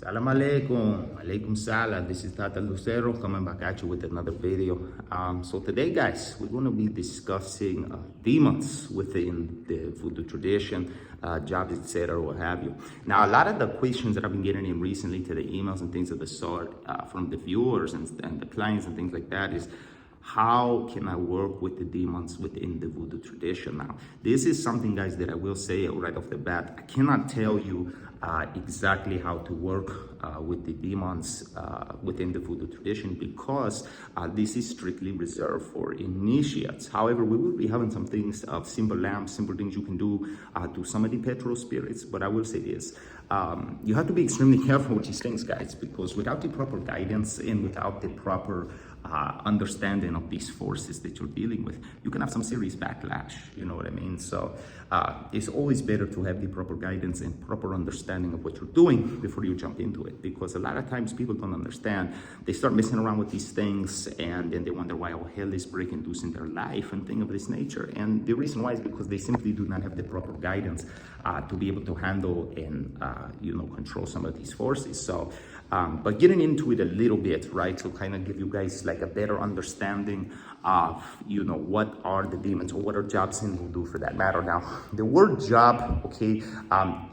Salam alaikum, alaikum salam. This is Tata Lucero coming back at you with another video. So today, guys, we're going to be discussing demons within the Vodou tradition, jobs, etc., what have you. Now, a lot of the questions that I've been getting in recently to the emails and things of the sort from the viewers and the clients and things like that is, how can I work with the demons within the Vodou tradition? Now, this is something, guys, that I will say right off the bat. I cannot tell you exactly how to work with the demons within the Vodou tradition because this is strictly reserved for initiates. However, we will be having some things of simple lamps, simple things you can do to some of the petrol spirits. But I will say this, you have to be extremely careful with these things, guys, because without the proper guidance and without the proper understanding of these forces that you're dealing with, you can have some serious backlash, you know what I mean? So it's always better to have the proper guidance and proper understanding of what you're doing before you jump into it, because a lot of times people don't understand. They start messing around with these things and then they wonder why all hell is breaking loose in their life and things of this nature. And the reason why is because they simply do not have the proper guidance to be able to handle and control some of these forces. So but getting into it a little bit, right, to kind of give you guys like a better understanding of, what are the demons or what are jobs in Vodou for that matter. Now, the word job, okay,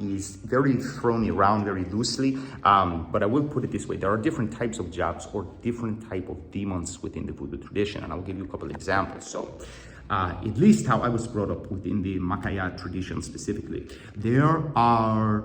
is very thrown around very loosely, but I will put it this way. There are different types of jobs or different type of demons within the Vodou tradition, and I'll give you a couple examples. So, at least how I was brought up within the Macaya tradition specifically, there are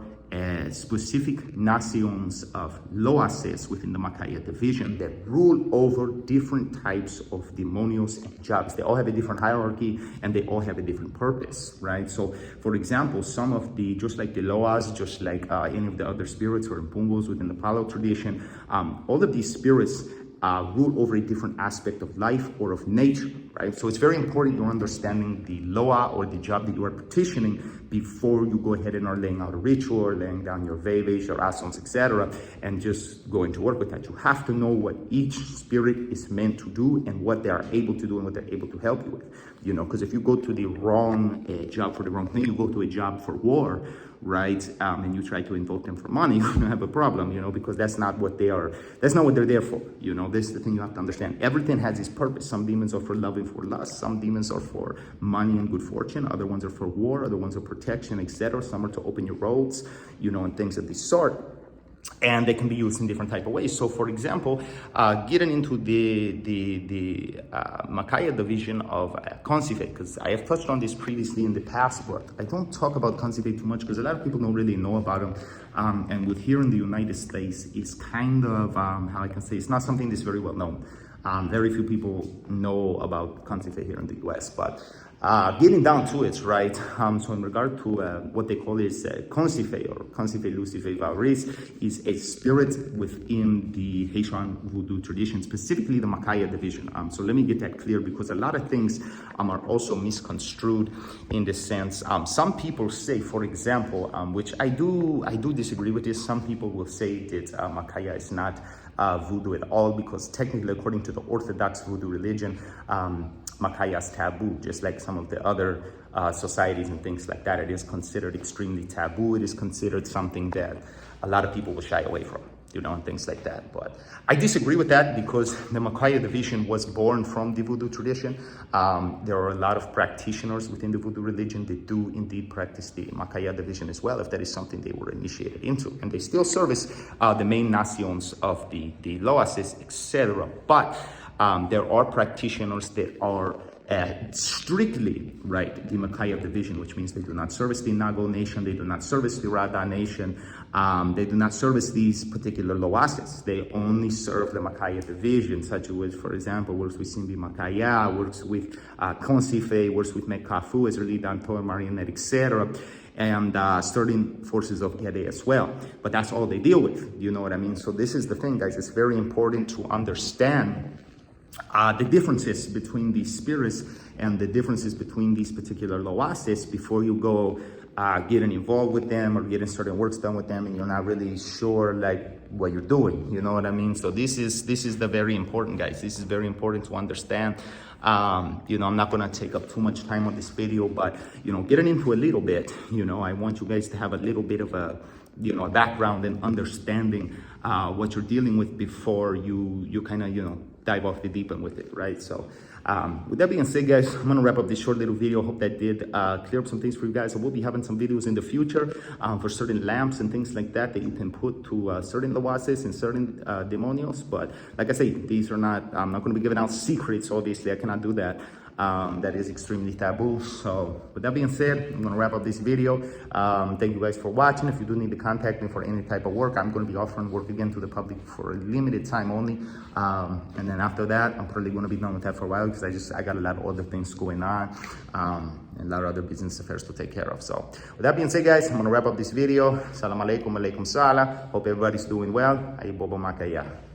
specific nations of loases within the Macaya division that rule over different types of demonios and jobs. They all have a different hierarchy and they all have a different purpose, right? So, for example, some of the, just like the loas, just like any of the other spirits or impungos within the Palo tradition, all of these spirits rule over a different aspect of life or of nature, right? So it's very important you're understanding the loa or the job that you are petitioning before you go ahead and are laying out a ritual or laying down your veves, your asons, etc., and just going to work with that. You have to know what each spirit is meant to do and what they are able to do and what they're able to help you with, because if you go to the wrong job for the wrong thing, you go to a job for war, right, and you try to invoke them for money, you're gonna have a problem, because that's not what they're there for. This is the thing you have to understand. Everything has its purpose. Some demons are for love and for lust, some demons are for money and good fortune, other ones are for war, other ones are protection, etc. Some are to open your roads, and things of this sort. And they can be used in different type of ways. So, for example, getting into the Macaya division of Consife, because I have touched on this previously in the past, but I don't talk about Consife too much because a lot of people don't really know about them. And with here in the United States, it's kind of, how I can say, it's not something that's very well known. Very few people know about Consife here in the US, but getting down to it, right? So in regard to what they call is Consife or Consife Lucife Vauris is a spirit within the Haitian Vodou tradition, specifically the Macaya division. So let me get that clear because a lot of things are also misconstrued in the sense. Some people say, for example, which I do disagree with this. Some people will say that Macaya is not Vodou at all because technically, according to the Orthodox Vodou religion, Macaya is taboo, just like some of the other societies and things like that. It is considered extremely taboo. It is considered something that a lot of people will shy away from, and things like that. But I disagree with that because the Macaya division was born from the Vodou tradition. There are a lot of practitioners within the Vodou religion that do indeed practice the Macaya division as well, if that is something they were initiated into. And they still service the main nations of the Loases, etc. But there are practitioners that are strictly, right, the Macaya division, which means they do not service the Nago nation, they do not service the Rada nation, they do not service these particular Loases. They only serve the Macaya division, such as, for example, works with Simbi Macaya, works with Consife, works with Mekafu, Israeli Dantor, Marionette, etc., and certain forces of Gede as well. But that's all they deal with, you know what I mean? So this is the thing, guys. It's very important to understand the differences between these spirits and the differences between these particular loases before you go getting involved with them or getting certain works done with them and you're not really sure like what you're doing, you know what I mean? So this is the very important, guys. This is very important to understand. I'm not gonna take up too much time on this video, but getting into a little bit, I want you guys to have a little bit of a a background and understanding what you're dealing with before you kind of, dive off the deep end with it, right? So with that being said, guys, I'm gonna wrap up this short little video. Hope that did clear up some things for you guys. I will be having some videos in the future for certain lamps and things like that you can put to certain lawasses and certain demonios. But like I say, these are not, I'm not gonna be giving out secrets. Obviously, I cannot do that. That is extremely taboo. So with that being said, I'm gonna wrap up this video. Thank you guys for watching. If you do need to contact me for any type of work, I'm gonna be offering work again to the public for a limited time only. And then after that, I'm probably gonna be done with that for a while because I got a lot of other things going on and a lot of other business affairs to take care of. So with that being said, guys, I'm gonna wrap up this video. Salam alaikum, alaikum salam. Hope everybody's doing well. Ayi bobo makaya.